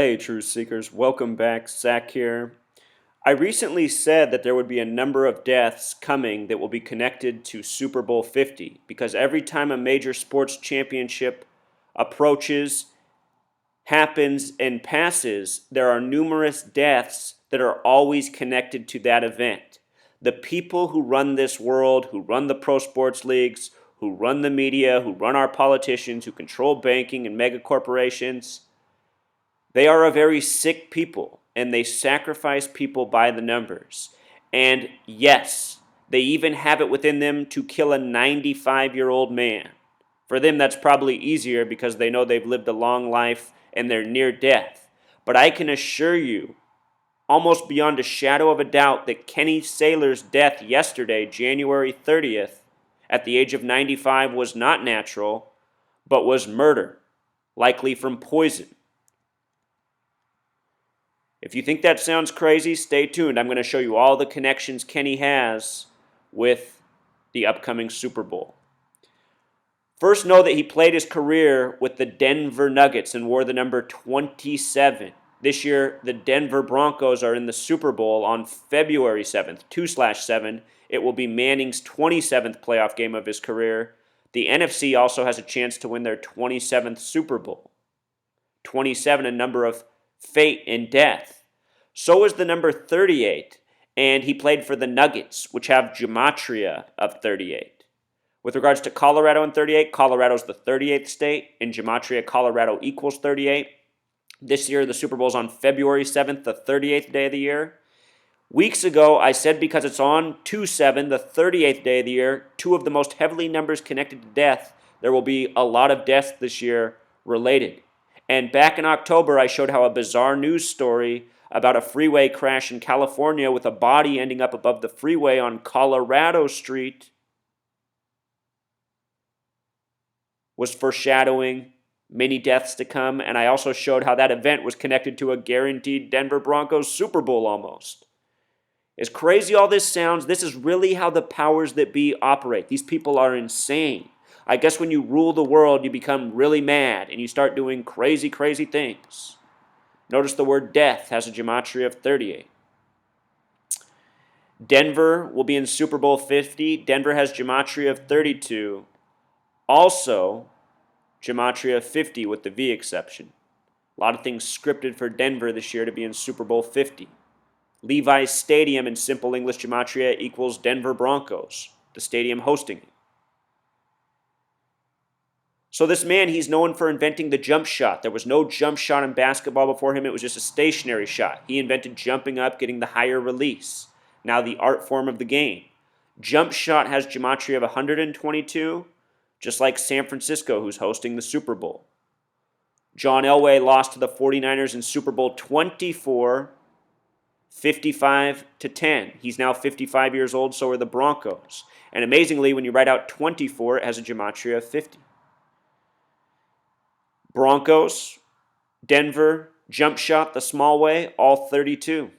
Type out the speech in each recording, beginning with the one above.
Hey, Truth Seekers, welcome back. Zach here. I recently said that there would be a number of deaths coming that will be connected to Super Bowl 50 because every time a major sports championship approaches, happens, and passes, there are numerous deaths that are always connected to that event. The people who run this world, who run the pro sports leagues, who run the media, who run our politicians, who control banking and mega corporations, they are a very sick people, and they sacrifice people by the numbers. And yes, they even have it within them to kill a 95-year-old man. For them, that's probably easier because they know they've lived a long life and they're near death. But I can assure you, almost beyond a shadow of a doubt, that Kenneth Sailors' death yesterday, January 30th, at the age of 95, was not natural, but was murder, likely from poison. If you think that sounds crazy, stay tuned. I'm going to show you all the connections Kenny has with the upcoming Super Bowl. First, know that he played his career with the Denver Nuggets and wore the number 27. This year, the Denver Broncos are in the Super Bowl on February 7th, 2/7. It will be Manning's 27th playoff game of his career. The NFC also has a chance to win their 27th Super Bowl. 27, a number of fate and death. So is the number 38, and he played for the Nuggets, which have gematria of 38. With regards to Colorado and 38, Colorado's the 38th state. In gematria, Colorado equals 38. This year, the Super Bowl's on February 7th, the 38th day of the year. Weeks ago, I said because it's on 2/7, the 38th day of the year, two of the most heavily numbers connected to death, there will be a lot of deaths this year related. And back in October, I showed how a bizarre news story about a freeway crash in California with a body ending up above the freeway on Colorado Street was foreshadowing many deaths to come. And I also showed how that event was connected to a guaranteed Denver Broncos Super Bowl almost. As crazy all this sounds, this is really how the powers that be operate. These people are insane. I guess when you rule the world, you become really mad and you start doing crazy, crazy things. Notice the word death has a gematria of 38. Denver will be in Super Bowl 50. Denver has gematria of 32. Also, gematria of 50 with the V exception. A lot of things scripted for Denver this year to be in Super Bowl 50. Levi's Stadium in simple English gematria equals Denver Broncos, the stadium hosting it. So this man, he's known for inventing the jump shot. There was no jump shot in basketball before him. It was just a stationary shot. He invented jumping up, getting the higher release. Now the art form of the game. Jump shot has gematria of 122, just like San Francisco, who's hosting the Super Bowl. John Elway lost to the 49ers in Super Bowl 24, 55-10. He's now 55 years old, so are the Broncos. And amazingly, when you write out 24, it has a gematria of 50. Broncos, Denver, jump shot the small way, all 32.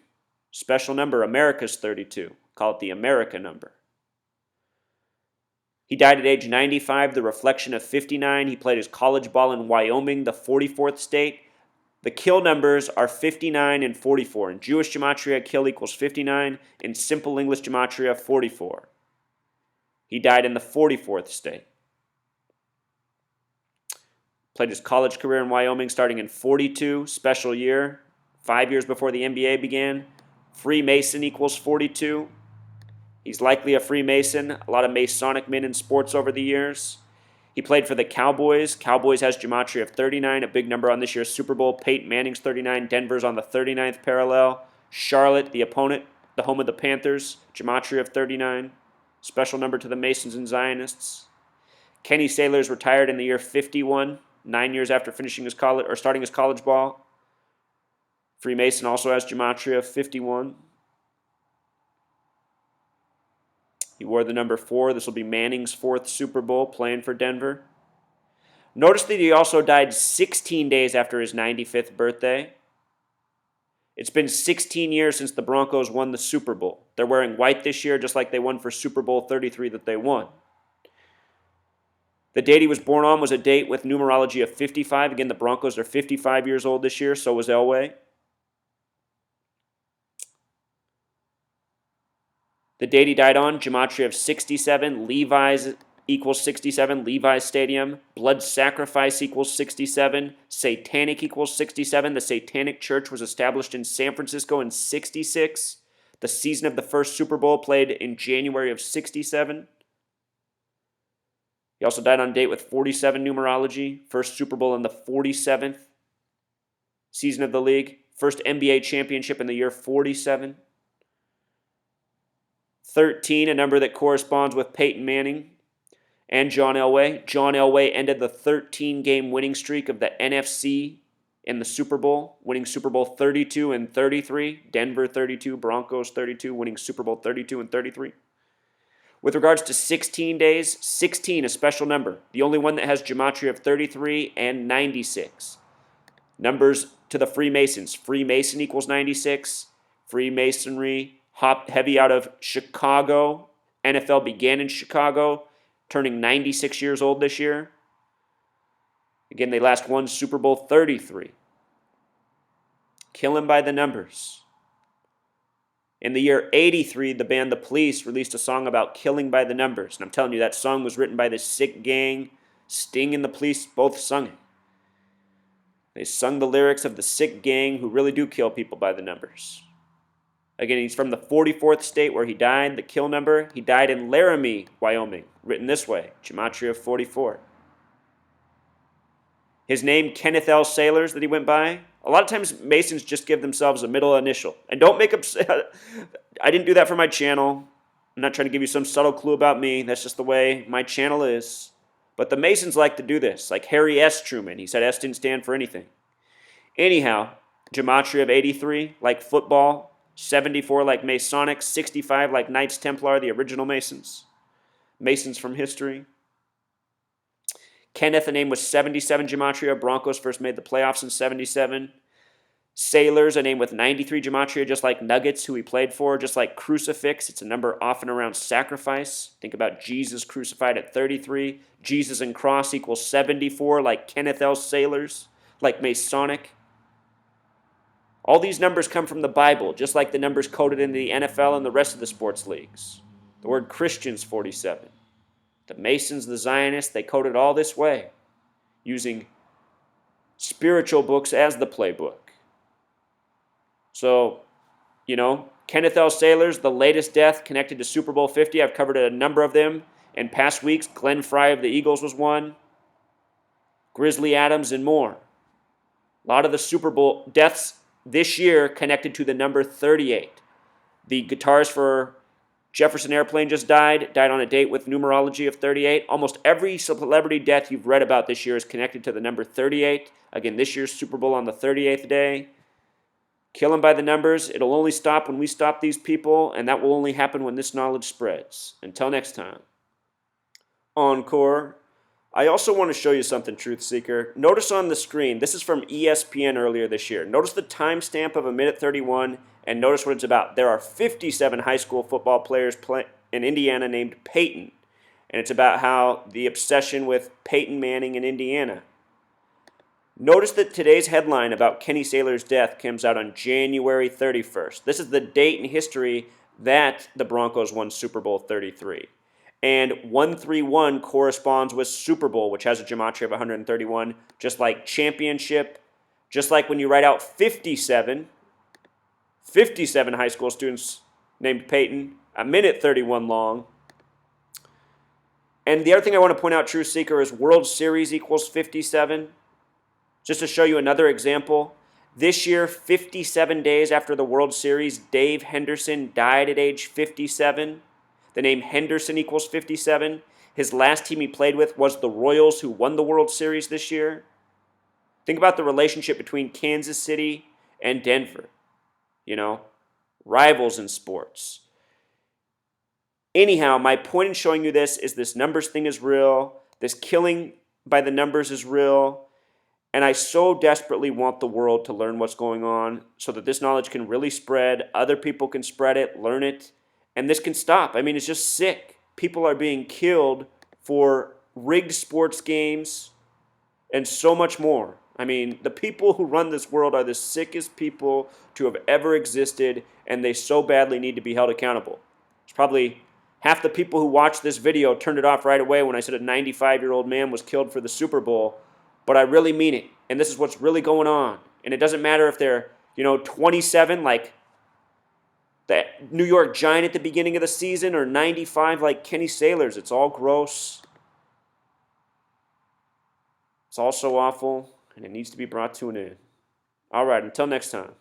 Special number, America's 32. Call it the America number. He died at age 95, the reflection of 59. He played his college ball in Wyoming, the 44th state. The kill numbers are 59 and 44. In Jewish gematria, kill equals 59. In simple English gematria, 44. He died in the 44th state. Played his college career in Wyoming starting in 42, special year, 5 years before the NBA began. Freemason equals 42. He's likely a Freemason, a lot of Masonic men in sports over the years. He played for the Cowboys. Cowboys has gematria of 39, a big number on this year's Super Bowl. Peyton Manning's 39. Denver's on the 39th parallel. Charlotte, the opponent, the home of the Panthers, gematria of 39. Special number to the Masons and Zionists. Kenny Sailors retired in the year 51, 9 years after finishing his college or starting his college ball. Freemason also has gematria of 51. He wore the number 4. This will be Manning's 4th Super Bowl playing for Denver. Notice that he also died 16 days after his 95th birthday. It's been 16 years since the Broncos won the Super Bowl. They're wearing white this year, just like they won for Super Bowl 33 that they won. The date he was born on was a date with numerology of 55. Again, the Broncos are 55 years old this year, so was Elway. The date he died on, gematria of 67, Levi's equals 67, Levi's Stadium. Blood sacrifice equals 67, satanic equals 67. The Satanic Church was established in San Francisco in 66. The season of the first Super Bowl played in January of 67. He also died on a date with 47 numerology, first Super Bowl in the 47th season of the league, first NBA championship in the year 47. 13, a number that corresponds with Peyton Manning and John Elway. John Elway ended the 13-game winning streak of the NFC in the Super Bowl, winning Super Bowl 32 and 33. Denver 32, Broncos 32, winning Super Bowl 32 and 33. With regards to 16 days, 16, a special number, the only one that has gematria of 33 and 96. Numbers to the Freemasons. Freemason equals 96. Freemasonry, heavy out of Chicago. NFL began in Chicago, turning 96 years old this year. Again, they last won Super Bowl 33. Kill him by the numbers. In the year 83, the band The Police released a song about killing by the numbers. And I'm telling you, that song was written by the Sick Gang. Sting and the Police both sung it. They sung the lyrics of the Sick Gang, who really do kill people by the numbers. Again, he's from the 44th state where he died, the kill number. He died in Laramie, Wyoming, written this way, gematria of 44. His name, Kenneth L. Sailors, that he went by. A lot of times Masons just give themselves a middle initial. And don't make up... I didn't do that for my channel. I'm not trying to give you some subtle clue about me. That's just the way my channel is. But the Masons like to do this, like Harry S. Truman. He said S didn't stand for anything. Anyhow, gematria of 83, like football. 74 like Masonic, 65 like Knights Templar, the original Masons. Masons from history. Kenneth, a name was 77 gematria. Broncos first made the playoffs in 77. Sailors, a name with 93 gematria, just like Nuggets, who he played for. Just like Crucifix, it's a number often around sacrifice. Think about Jesus crucified at 33. Jesus and cross equals 74, like Kenneth L. Sailors, like Masonic. All these numbers come from the Bible, just like the numbers coded in the NFL and the rest of the sports leagues. The word Christian's 47. The Masons, the Zionists, they coded all this way, using spiritual books as the playbook. So, Kenneth L. Sailors, the latest death connected to Super Bowl 50. I've covered a number of them in past weeks. Glenn Fry of the Eagles was one. Grizzly Adams and more. A lot of the Super Bowl deaths this year connected to the number 38. The guitarist for Jefferson Airplane just died on a date with numerology of 38. Almost every celebrity death you've read about this year is connected to the number 38. Again, this year's Super Bowl on the 38th day. Kill them by the numbers. It'll only stop when we stop these people, and that will only happen when this knowledge spreads. Until next time. Encore. I also want to show you something, Truth Seeker. Notice on the screen, this is from ESPN earlier this year. Notice the timestamp of 1:31, and notice what it's about. There are 57 high school football players in Indiana named Peyton, and it's about how the obsession with Peyton Manning in Indiana. Notice that today's headline about Kenny Sailors' death comes out on January 31st. This is the date in history that the Broncos won Super Bowl 33. And 131 corresponds with Super Bowl, which has a gematria of 131, just like championship, just like when you write out 57 high school students named Peyton, 1:31 long. And the other thing I want to point out, True Seeker, is World Series equals 57. Just to show you another example, this year, 57 days after the World Series, Dave Henderson died at age 57. The name Henderson equals 57. His last team he played with was the Royals, who won the World Series this year. Think about the relationship between Kansas City and Denver. Rivals in sports. Anyhow, my point in showing you this is this numbers thing is real. This killing by the numbers is real. And I so desperately want the world to learn what's going on so that this knowledge can really spread. Other people can spread it, learn it. And this can stop. I mean, it's just sick. People are being killed for rigged sports games, and so much more. I mean, the people who run this world are the sickest people to have ever existed, and they so badly need to be held accountable. It's probably half the people who watched this video turned it off right away when I said a 95-year-old man was killed for the Super Bowl, but I really mean it, and this is what's really going on. And it doesn't matter if they're, 27 like that New York Giant at the beginning of the season or 95 like Kenny Sailors. It's all gross. It's all so awful, and it needs to be brought to an end. All right, until next time.